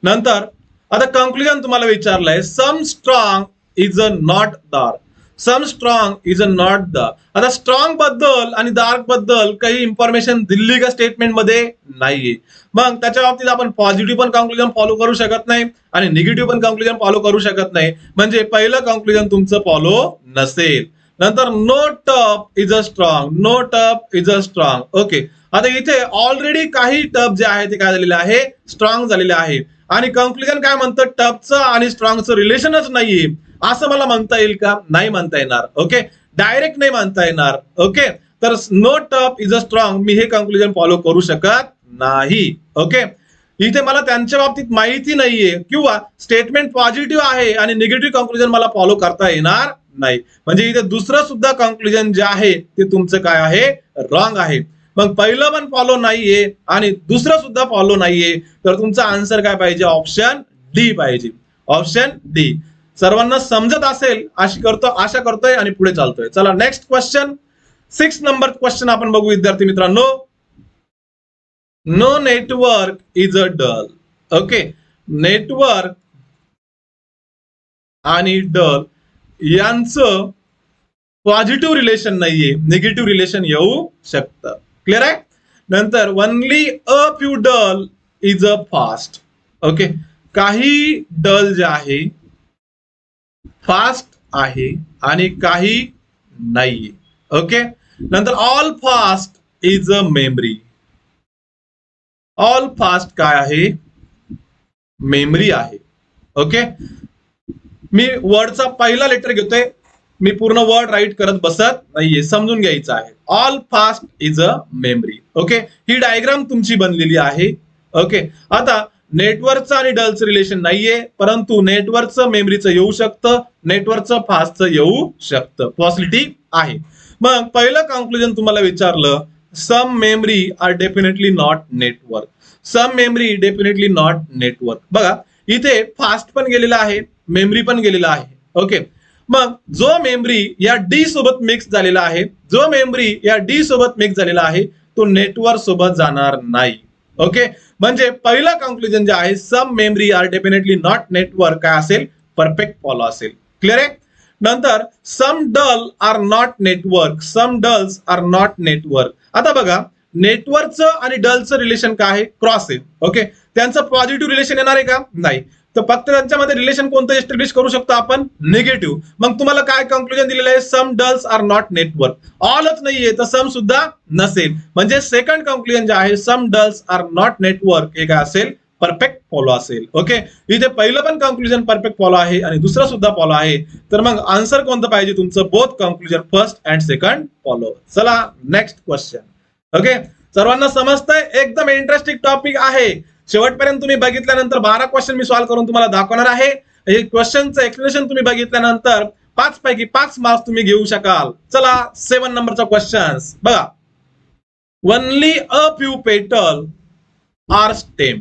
S1: नंतर आता कंक्लुजन तुम्हाला विचारलंय. Some strong is a not dark. Some strong is a not the. आता स्ट्रॉंग बद्दल आणि डार्क बद्दल काही इन्फॉर्मेशन दिली का स्टेटमेंट मध्ये? नाहीये. मग त्याच्या बाबतीत आपण पॉझिटिव्ह पण कंक्लुजन फॉलो करू शकत नाही आणि निगेटिव्ह पण कंक्लुजन फॉलो करू शकत नाही. म्हणजे पहिलं कंक्लुजन तुमचं फॉलो नसेल. नंतर no tough is a strong. No tough is a strong. Okay, आता इथे ऑलरेडी काही टफ जे आहे ते काय झालेले आहे? स्ट्रॉंग झालेले आहे. आणि कंक्लुजन काय म्हणतं? टफचं आणि स्ट्रॉंगचं रिलेशनच नाहीये असं मला म्हणता येईल का? नाही म्हणता येणार. ओके, डायरेक्ट नाही म्हणता येणार. ओके, तर no tough is a strong मी हे कंक्लुजन फॉलो करू शकत नाही. ओके, इथे मला त्यांच्या बाबतीत माहिती नाहीये किंवा स्टेटमेंट पॉझिटिव्ह आहे आणि निगेटिव्ह कंक्लुजन मला फॉलो करता येणार नाही. म्हणजे इथे दुसरं सुद्धा कंक्लुजन जे आहे ते तुमचं काय आहे? रॉंग आहे. मग पहिलं पण फॉलो नाहीये आणि दुसरं सुद्धा फॉलो नाहीये, तर तुमचा आन्सर काय पाहिजे? ऑप्शन डी पाहिजे. Option D. सर्वांना समजत असेल आशा करतोय आणि पुढे चालतोय. चला नेक्स्ट क्वेश्चन 6 नंबर क्वेश्चन आपण बघू विद्यार्थी मित्रांनो. No network is a dull. Okay, network आणि डल यांचं पॉझिटिव्ह रिलेशन नाहीये, निगेटिव्ह रिलेशन येऊ शकतं. क्लिअर आहे? नंतर only a few dull is a fast. Okay, काही डल जे आहे फास्ट आहे आणि काही नाहीये. ओके, नंतर all fast is a memory. All fast काय आहे? मेमरी आहे. ओके, मी वर्डचा पहिला लेटर घेतोय. मी पूर्ण वर्ड राईट करत बसत नाहीये, समजून घ्यायचं आहे. All fast is a memory. Okay, he diagram तुमची बनलेली आहे. ओके, आता नेटवर्कचं आणि डलचं रिलेशन नाहीये, परंतु नेटवर्कचं मेमरीचं येऊ शकतं, नेटवर्कचं फास्टचं येऊ शकतं. पॉसिबिलिटी आहे. मग पहिलं कंक्लुजन तुम्हाला विचारलं, some memory are definitely not network. Some memory definitely not network. बघा इथे फास्ट पण गेलेला आहे, मेमरी पण गेलेला आहे. ओके, मग जो मेमरी या डी सोबत मिक्स झालेला आहे, जो मेमरी या डी सोबत मिक्स झालेला आहे तो नेटवर्क सोबत जाणार नाही. ओके, म्हणजे पहिलं कंक्लुजन जे आहे some memory are definitely not network काय असेल, परफेक्ट फॉलो असेल. क्लिअर आहे. नंतर some dull are not network, some dulls are not network. आता बघा नेटवर्कचं आणि डलचं रिलेशन काय आहे, क्रॉस आहे. ओके, त्यांचं पॉझिटिव्ह रिलेशन येणार आहे का, नाही. तर फक्त त्यांच्यामध्ये रिलेशन कोणतं एस्टॅब्लिश करू शकतो आपण, निगेटिव्ह. मग तुम्हाला काय कंक्लुजन दिलेलं आहे, सम डल्स आर नॉट नेटवर्क. ऑलच नाहीये तर सम सुद्धा नसेल, म्हणजे सेकंड कंक्लुजन जे आहे सम डल्स आर नॉट नेटवर्क हे काय असेल, परफेक्ट फॉलो असेल. ओके, इथे पहिलं पण कंक्लुजन परफेक्ट फॉलो आहे आणि दुसरं सुद्धा फॉलो आहे. तर मग आन्सर कोणतं पाहिजे तुमचं, both conclusion first and second follow. चला नेक्स्ट क्वेश्चन. ओके, सर्वांना समजतंय, एकदम इंटरेस्टिंग टॉपिक आहे. शेवटपर्यंत तुम्ही बघितल्यानंतर 12 क्वेश्चन मी सॉल्व्ह करून तुम्हाला दाखवणार आहे. हे क्वेश्चनचं एक्सप्लेनेशन तुम्ही बघितल्यानंतर 5 पैकी 5 मार्क्स तुम्ही घेऊ शकाल. चला 7 नंबरचा क्वेश्चन बघा. Only a few petal are stem.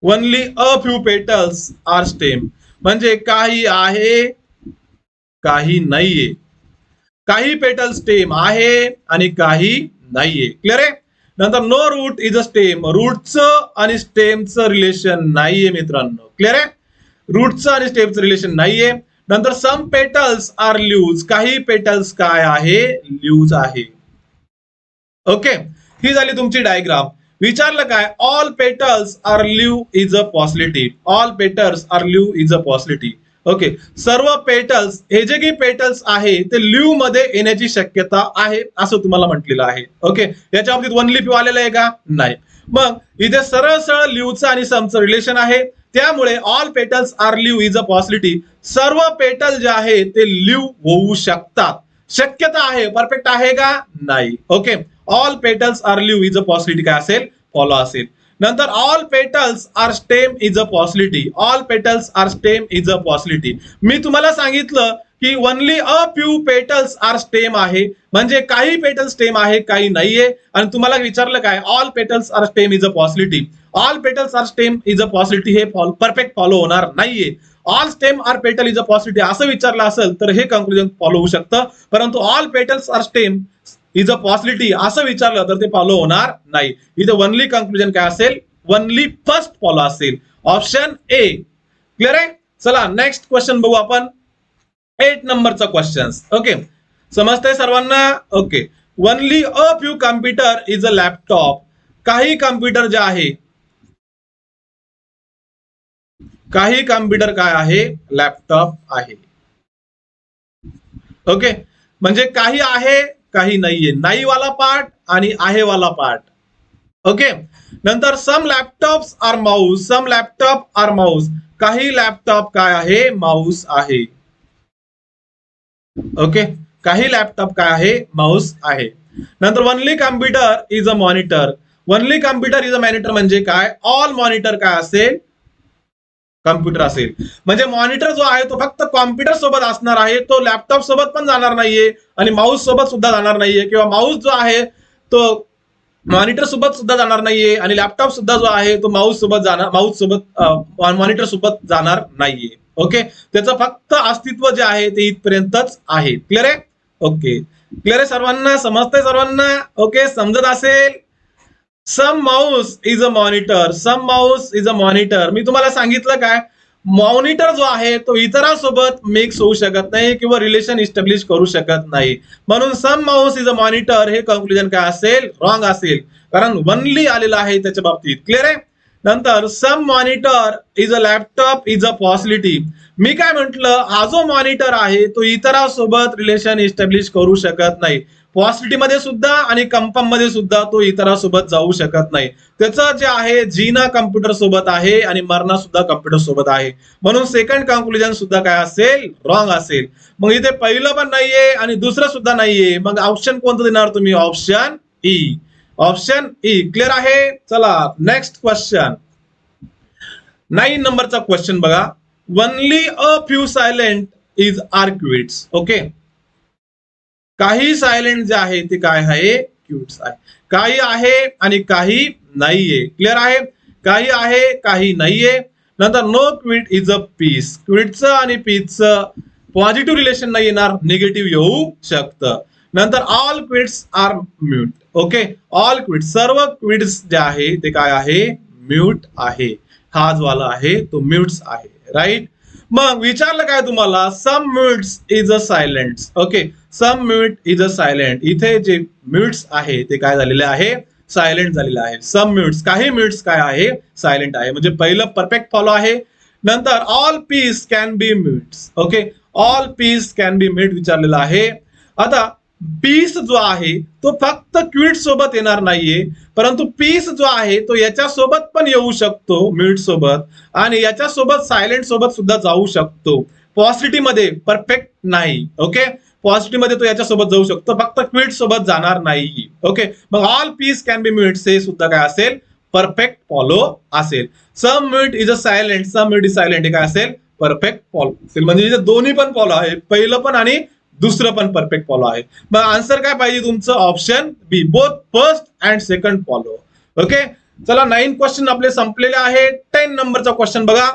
S1: Only a few petals are stem म्हणजे काही आहे काही नाहीये. काही पेटल स्टेम आहे आणि काही नाहीये. क्लिअर आहे. नंतर no root is a stem, रूटचं आणि स्टेमचं रिलेशन नाहीये मित्रांनो. क्लिअर आहे. रूटचं आणि स्टेमचं रिलेशन नाहीये. नंतर सम पेटल्स आर ल्यूज, काही पेटल्स काय आहे, ल्यूज आहे. ओके, ही झाली तुमची डायग्राम. विचारलं काय, all petals are blue is a possibility, all petals are blue is a possibility. Okay, सर्व पेटल्स, हे जे काही पेटल्स आहे ते ल्यू मध्ये येण्याची शक्यता आहे असं तुम्हाला म्हटलेलं आहे. ओके, याच्या बाबतीत ओनली फ्यू आलेलं आहे का, नाही. मग इथे सरळ सरळ ल्यूचं आणि समचं रिलेशन आहे, त्यामुळे all petals are blue is a possibility. सर्व पेटल जे आहे ते ल्यू होऊ शकतात, शक्यता आहे. परफेक्ट आहे का, नाही. Okay, all petals are blue is a possibility काय असेल, फॉलो असेल. नंतर all petals are stem is a possibility, all petals are stem is a possibility. मी तुम्हाला सांगितलं की only a few petals are stem आहे, म्हणजे काही पेटल स्टेम आहे काही नाहीये. आणि तुम्हाला विचारलं काय, all petals are stem is a possibility. All petals are stem is a possibility हे परफेक्ट फॉलो होणार नाहीये. All stem are petal is a possibility असं विचारलं असेल तर हे कंक्लुजन फॉलो होऊ शकतं, परंतु all petals are stem is a possibility असं विचारलं तर ते फॉलो होणार नाही. इथे ओनली कंक्लुजन काय असेल, ओनली फर्स्ट फॉलो असेल, ऑप्शन ए. क्लिअर आहे. चला नेक्स्ट क्वेश्चन बघू आपण, 8 नंबरचा क्वेश्चन. ओके, समजतंय सर्वांना. Okay, only a few computer is a laptop, काही कम्प्युटर जे आहे, काही कम्प्युटर काय आहे, लॅपटॉप आहे. ओके, म्हणजे काही आहे काही नाहीये, नाही वाला पार्ट आणि आहे वाला पार्ट. ओके, नंतर सम लॅपटॉप्स आर माऊस, सम लॅपटॉप आर माऊस, काही लॅपटॉप काय आहे, माऊस आहे. ओके, काही लॅपटॉप काय आहे, माऊस आहे. नंतर only computer is a monitor, only computer is a monitor म्हणजे काय, ऑल मॉनिटर काय असेल, कम्प्युटर असेल. म्हणजे मॉनिटर जो आहे तो फक्त कॉम्प्युटर सोबत असणार आहे, तो लॅपटॉप सोबत पण जाणार नाहीये आणि माऊस सोबत सुद्धा जाणार नाहीये, किंवा माऊस जो आहे तो मॉनिटर सोबत सुद्धा जाणार नाहीये आणि लॅपटॉप सुद्धा जो आहे तो माऊस सोबत जाणार, माऊस सोबत मॉनिटर सोबत जाणार नाहीये. ओके, त्याचं फक्त अस्तित्व जे आहे ते इथपर्यंतच आहे. क्लिअर आहे. ओके, क्लिअर आहे सर्वांना, समजतंय सर्वांना. ओके, समजत असेल. Some mouse is a monitor, some mouse is a monitor. मी तुम्हाला सांगितलं काय, मॉनिटर जो आहे तो इतरांसोबत मिक्स होऊ शकत नाही किंवा रिलेशन इस्टॅब्लिश करू शकत नाही, म्हणून सम माऊस इज अ मॉनिटर हे कंक्लुजन काय असेल, रॉंग असेल, कारण ओनली आलेलं आहे त्याच्या बाबतीत. क्लिअर आहे. नंतर some monitor is a laptop is a possibility. मी काय म्हंटल, हा जो मॉनिटर आहे तो इतरांसोबत रिलेशन इस्टॅब्लिश करू शकत नाही. पॉसिबिलिटी मध्ये सुद्धा आणि कंपम मध्ये सुद्धा तो इतरांसोबत जाऊ शकत नाही. त्याचं जे आहे जीना कम्प्युटर सोबत आहे आणि मरणा सुद्धा कम्प्युटर सोबत आहे, म्हणून सेकंड कंक्लुजन सुद्धा काय असेल, रॉंग असेल. मग इथे पहिलं पण नाहीये आणि दुसरं सुद्धा नाहीये, मग ऑप्शन कोणतं देणार तुम्ही, option E, option E. Clear आहे. चला नेक्स्ट क्वेश्चन, 9 नंबरचा क्वेश्चन बघा. Only a few silent is आर्क्युइट्स. ओके, काही सायलेंट जे आहे ते काय आहे, क्यूट्स आहे. काही आहे आणि काही नाहीये. क्लिअर आहे. काही आहे काही नाहीये. नंतर no quit is a piece, क्विटचं आणि पीसचं पॉझिटिव्ह रिलेशन नाही येणार, निगेटिव्ह येऊ शकतं. नंतर all quits are mute. Okay, all quits, सर्व क्विट्स जे आहे ते काय आहे, म्यूट आहे. हा जो वाला आहे तो म्यूट्स आहे, राईट. मग विचारलं काय तुम्हाला, some mutes is a silent. Okay, some mute is a silent. इथे जे म्यूट्स आहे ते काय झालेले आहे, सायलेंट झालेले आहे. सम म्यूट्स, काही म्यूट्स काय आहे, सायलेंट आहे. म्हणजे पहिलं परफेक्ट फॉलो आहे. नंतर all piece can be mutes. Okay, all piece can be mute विचारलेलं आहे. आता पीस जो आहे तो फक्त क्विट सोबत येणार नाहीये, परंतु पीस जो आहे तो याच्या सोबत पण येऊ शकतो, म्यूट सोबत, आणि याच्या सोबत सायलेंट सोबत सुद्धा जाऊ शकतो. पॉझिटिव्ह मध्ये, परफेक्ट नाही. ओके, पॉझिटिव्ह मध्ये तो याच्या सोबत जाऊ शकतो, फक्त क्विट सोबत जाणार नाही. ओके, मग all piece can be mutes हे सुद्धा काय असेल, परफेक्ट फॉलो असेल. Some mute is a silent, some mute is silent हे काय असेल, परफेक्ट फॉलो असेल. म्हणजे इथे दोन्ही पण फॉलो आहे, पहिलं पण आणि दुसरं पण परफेक्ट फॉलो आहे. मग आन्सर काय पाहिजे तुमचं, option B, both first and second follow. Okay, चला 9 क्वेश्चन आपले संपलेले आहे. 10 नंबरचा क्वेश्चन बघा.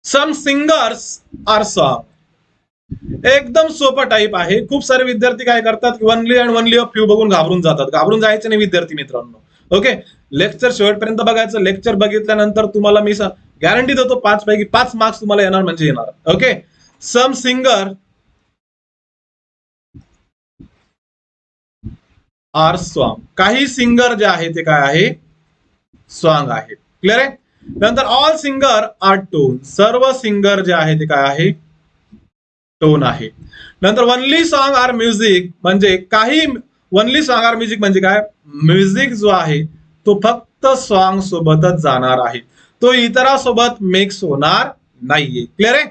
S1: सम सिंगर्स आर सॉन्ग. एकदम सोपं टाईप आहे. खूप सारे विद्यार्थी काय करतात, only and only a few बघून घाबरून जातात. घाबरून जायचे नाही विद्यार्थी मित्रांनो. ओके, लेक्चर शेवटपर्यंत बघायचं. लेक्चर बघितल्यानंतर तुम्हाला मी गॅरंटी देतो 5 पैकी 5 मार्क्स तुम्हाला येणार म्हणजे येणार. ओके, सम सिंगर आर सॉन्ग. काही सिंगर जे आहे ते काय आहे, सॉन्ग आहे. क्लिअर आहे. नंतर ऑल सिंगर आर टोन. सर्व सिंगर जे आहे ते काय आहे, टोन आहे. नंतर वनली सॉन्ग आर म्युझिक. म्हणजे काही वनली सॉन्ग आर म्युझिक म्हणजे काय, म्युझिक जो आहे तो फक्त सॉन्ग सोबतच जाणार आहे, तो इतरांसोबत मिक्स होणार नाहीये. क्लिअर आहे.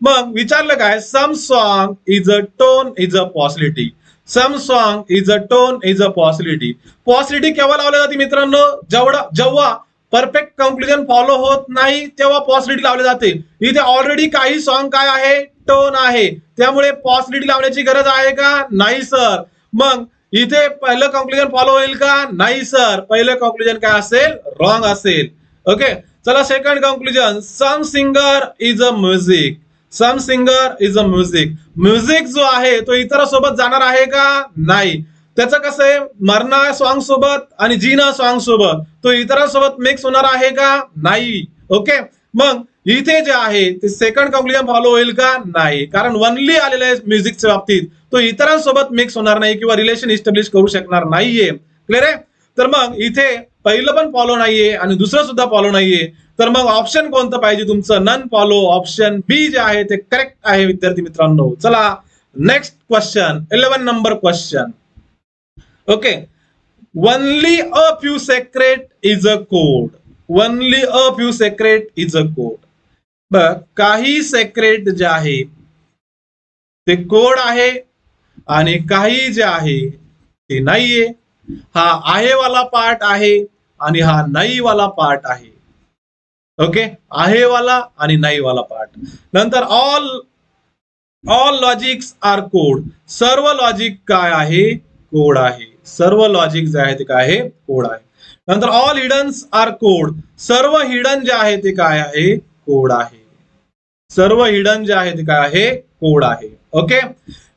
S1: मग विचारलं काय, some song is a tone is a possibility. Some song is a tone is a possibility. Possibility केव्हा लावली जाते मित्रांनो, जेव्हा परफेक्ट कंक्लुजन फॉलो होत नाही तेव्हा पॉसिबिलिटी लावली जाते. इथे ऑलरेडी काही सॉन्ग काय आहे, टोन आहे, त्यामुळे पॉसिबिलिटी लावण्याची गरज आहे का, नाही सर. मग इथे पहिलं कंक्लुजन फॉलो होईल का, नाही सर. पहिलं कंक्लुजन काय असेल, रॉंग असेल. ओके, चला second conclusion, some singer is a music. Some singer is a music. Music जो आहे तो इतरांसोबत जाणार आहे का, नाही. त्याचं कसं आहे, मरणा सॉन्ग सोबत आणि जीना सॉन्ग सोबत तो इतरांसोबत मिक्स होणार आहे का, नाही. ओके, मग इथे जे आहे ते सेकंड कंक्लुजन फॉलो होईल का, नाही. कारण वनली आलेलं आहे म्युझिकच्या बाबतीत, तो इतरांसोबत मिक्स होणार नाही किंवा रिलेशन इस्टॅब्लिश करू शकणार नाहीये. क्लिअर आहे. तर मग इथे पहिलं पण फॉलो नाहीये आणि दुसरं सुद्धा फॉलो नाहीये. तर मग ऑप्शन कोणतं पाहिजे तुमचं, none follow. Option B J आहे ते करेक्ट आहे विद्यार्थी मित्रांनो. चला next question, 11 number question. Okay, only a few secret is a code. Only a few secret is a code. बघ, काही सेक्रेट जे आहे ते कोड आहे आणि काही जे आहे ते नाहीये. हा आहे वाला पार्ट आहे आणि हा नाही वाला पार्ट आहे. ओके, आहे वाला आणि नाही वाला पार्ट. नंतर ऑल लॉजिक्स आर कोड. सर्व लॉजिक काय आहे, कोड आहे. सर्व लॉजिक जे आहे ते काय आहे, कोड आहे. नंतर ऑल हिडन्स आर कोड. सर्व हिडन जे आहे ते काय आहे, कोड आहे. सर्व हिडन जे आहे ते काय आहे, कोड आहे. ओके,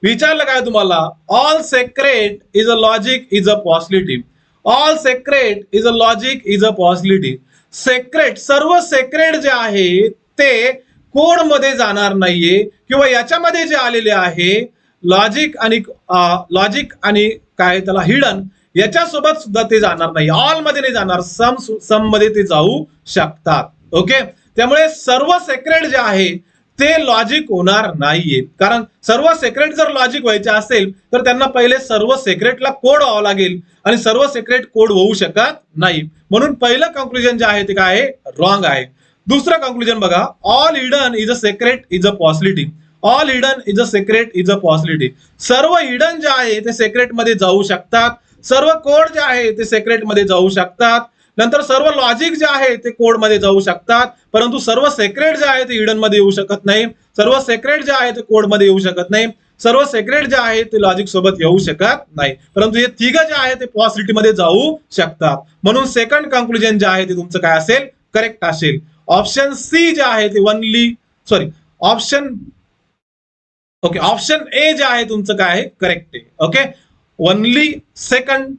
S1: विचारलं काय तुम्हाला, all secret is a logic is a possibility. All secret is a logic is a possibility. Secret, सर्व सेक्रेट जे आहे ते कोड मध्ये जाणार नाहीये किंवा याच्यामध्ये जे आलेले आहे लॉजिक आणि काय त्याला हिडन, याच्यासोबत सुद्धा ते जाणार नाही. ऑल मध्ये नाही जाणार, सम मध्ये ते जाऊ शकतात. ओके, त्यामुळे सर्व सेक्रेट जे आहे ते लॉजिक होणार नाहीये. कारण सर्व सेक्रेट जर लॉजिक व्हायचे असेल तर त्यांना पहिले सर्व सेक्रेटला कोड व्हावं लागेल आणि सर्व सेक्रेट कोड होऊ शकत नाही. म्हणून पहिलं कंक्लुजन जे आहे ते काय आहे, रॉंग आहे. दुसरं कंक्लुजन बघा, all hidden is a secret is a possibility. All hidden is a secret is a possibility. सर्व हिडन जे आहे ते सेक्रेट मध्ये जाऊ शकतात. सर्व कोड जे आहे ते सेक्रेट मध्ये जाऊ शकतात. नंतर सर्व लॉजिक जे आहे ते कोड मध्ये जाऊ शकतात, परंतु सर्व सेक्रेट जे आहे ते हिडन मध्ये येऊ शकत नाही. सर्व सेक्रेट जे आहे ते कोड मध्ये येऊ शकत नाही. सर्व सेक्रेट जे आहे ते लॉजिक सोबत येऊ शकत नाही, परंतु हे तिघ जे आहे ते पॉसिबिलिटी मध्ये जाऊ शकतात. म्हणून सेकंड कंक्लुजन जे आहे ते तुमचं काय असेल, करेक्ट असेल. ऑप्शन सी जे आहे ते ऑप्शन ऑप्शन ए जे आहे तुमचं काय आहे, करेक्ट आहे. Okay, only second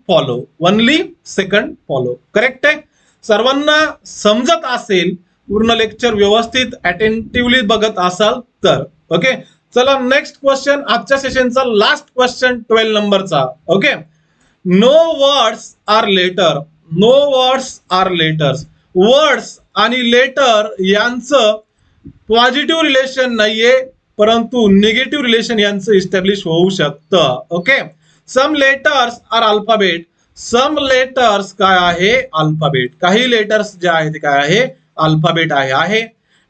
S1: follow correct आहे. सर्वांना समजत असेल, पूर्ण लेक्चर व्यवस्थित अटेंटिव्हली बघत असाल तर. ओके, चला नेक्स्ट क्वेश्चन, आजच्या सेशनचा लास्ट क्वेश्चन 12 नंबरचा. Okay, no words are letters. Words आणि लेटर यांचं पॉझिटिव्ह रिलेशन नाहीये, परंतु निगेटिव्ह रिलेशन यांचं इस्टॅब्लिश होऊ शकतं. Okay, some letters are alphabet. Some letters काय आहे, अल्फाबेट. काही लेटर्स जे आहे ते काय आहे, अल्फाबेट आहे.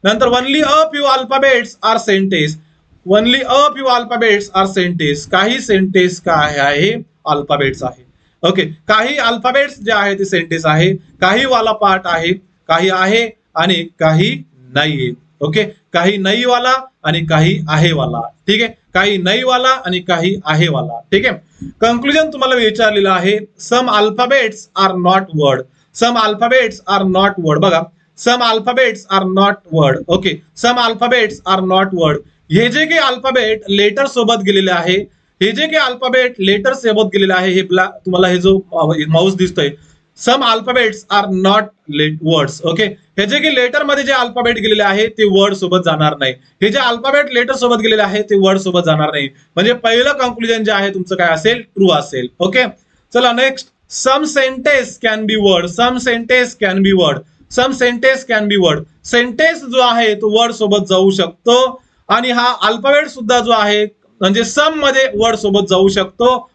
S1: नंतर only a few alphabets are sentence. Only a few alphabets are sentence. काही सेंटेन्स काय आहे, अल्फाबेट्स आहे. ओके, काही अल्फाबेट्स जे आहे ते सेंटेन्स आहे. काही वाला पार्ट आहे, काही आहे आणि काही नाही. ओके, काही नाही वाला आणि काही आहे वाला. ठीक आहे, काही नाही वाला आणि काही आहे वाला. ठीक आहे, कंक्लुजन तुम्हाला विचारलेलं आहे, some alphabets are not word. Some alphabets are not word. बघा, some alphabets are not word. Okay, some alphabets are not word. हे जे काही अल्फाबेट लेटर सोबत गेलेले आहे, हे जे काही अल्फाबेट लेटर सोबत गेलेले आहे, हे तुम्हाला हे जो माऊस दिसतोय, some alphabets are not words. Okay, हे जे की लेटर मध्ये जे अल्फाबेट गेलेले आहे ते वर्ड सोबत जाणार नाही. हे जे अल्फाबेट लेटर सोबत गेलेले आहे ते वर्ड सोबत जाणार नाही. म्हणजे पहिलं कंक्लुजन जे आहे तुमचं काय असेल, ट्रू असेल. ओके, चला next, some sentence can be word. Some sentence can be word. Some sentence can be word. Sentence जो आहे तो वर्ड सोबत जाऊ शकतो, आणि हा अल्फाबेट सुद्धा जो आहे म्हणजे सम मध्ये वर्ड सोबत जाऊ शकतो.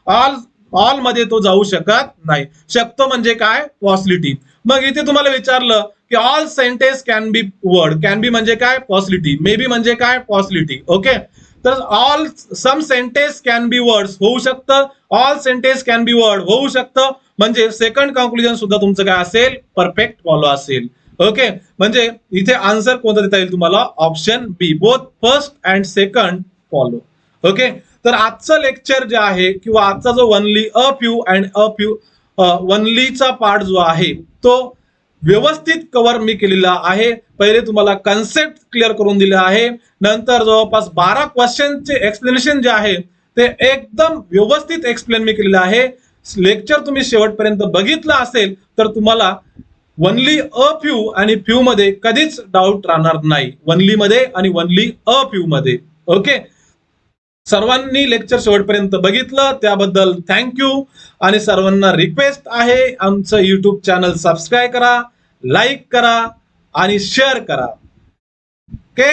S1: ऑल मध्ये तो जाऊ शकत नाही. शकतो म्हणजे काय, पॉसिबिलिटी. मग इथे तुम्हाला विचारलं की all sentence can be word. Can be म्हणजे काय, पॉसिबिलिटी. मे बी म्हणजे काय, पॉसिबिलिटी. ओके, तर all some sentence can be words होऊ शकतं, all sentence can be word होऊ शकतं. म्हणजे सेकंड कंक्लुजन सुद्धा तुमचं काय असेल, परफेक्ट फॉलो असेल. ओके, म्हणजे इथे आन्सर कोणता देता येईल तुम्हाला, option B, both first and second follow. Okay, तर आजचं लेक्चर जे आहे किंवा आजचा जो only a few and a few ओनलीचा पार्ट जो आहे तो व्यवस्थित कव्हर मी केलेला आहे. पहिले तुम्हाला कन्सेप्ट क्लिअर करून दिले आहे, नंतर जवळपास 12 क्वेश्चनचे एक्सप्लेनेशन जे आहे ते एकदम व्यवस्थित एक्सप्लेन मी केलेलं आहे. लेक्चर तुम्ही शेवटपर्यंत बघितलं असेल तर तुम्हाला ओनली अ फ्यू आणि फ्यू मध्ये कधीच डाऊट राहणार नाही, ओनली मध्ये आणि ओनली अ फ्यू मध्ये. ओके, सर्वांनी लेक्चर शेवटपर्यंत बघितलं त्याबद्दल थँक्यू. आणि सर्वांना रिक्वेस्ट आहे, आमचं युट्यूब चॅनल सबस्क्राईब करा, लाईक करा आणि शेअर करा. ओके.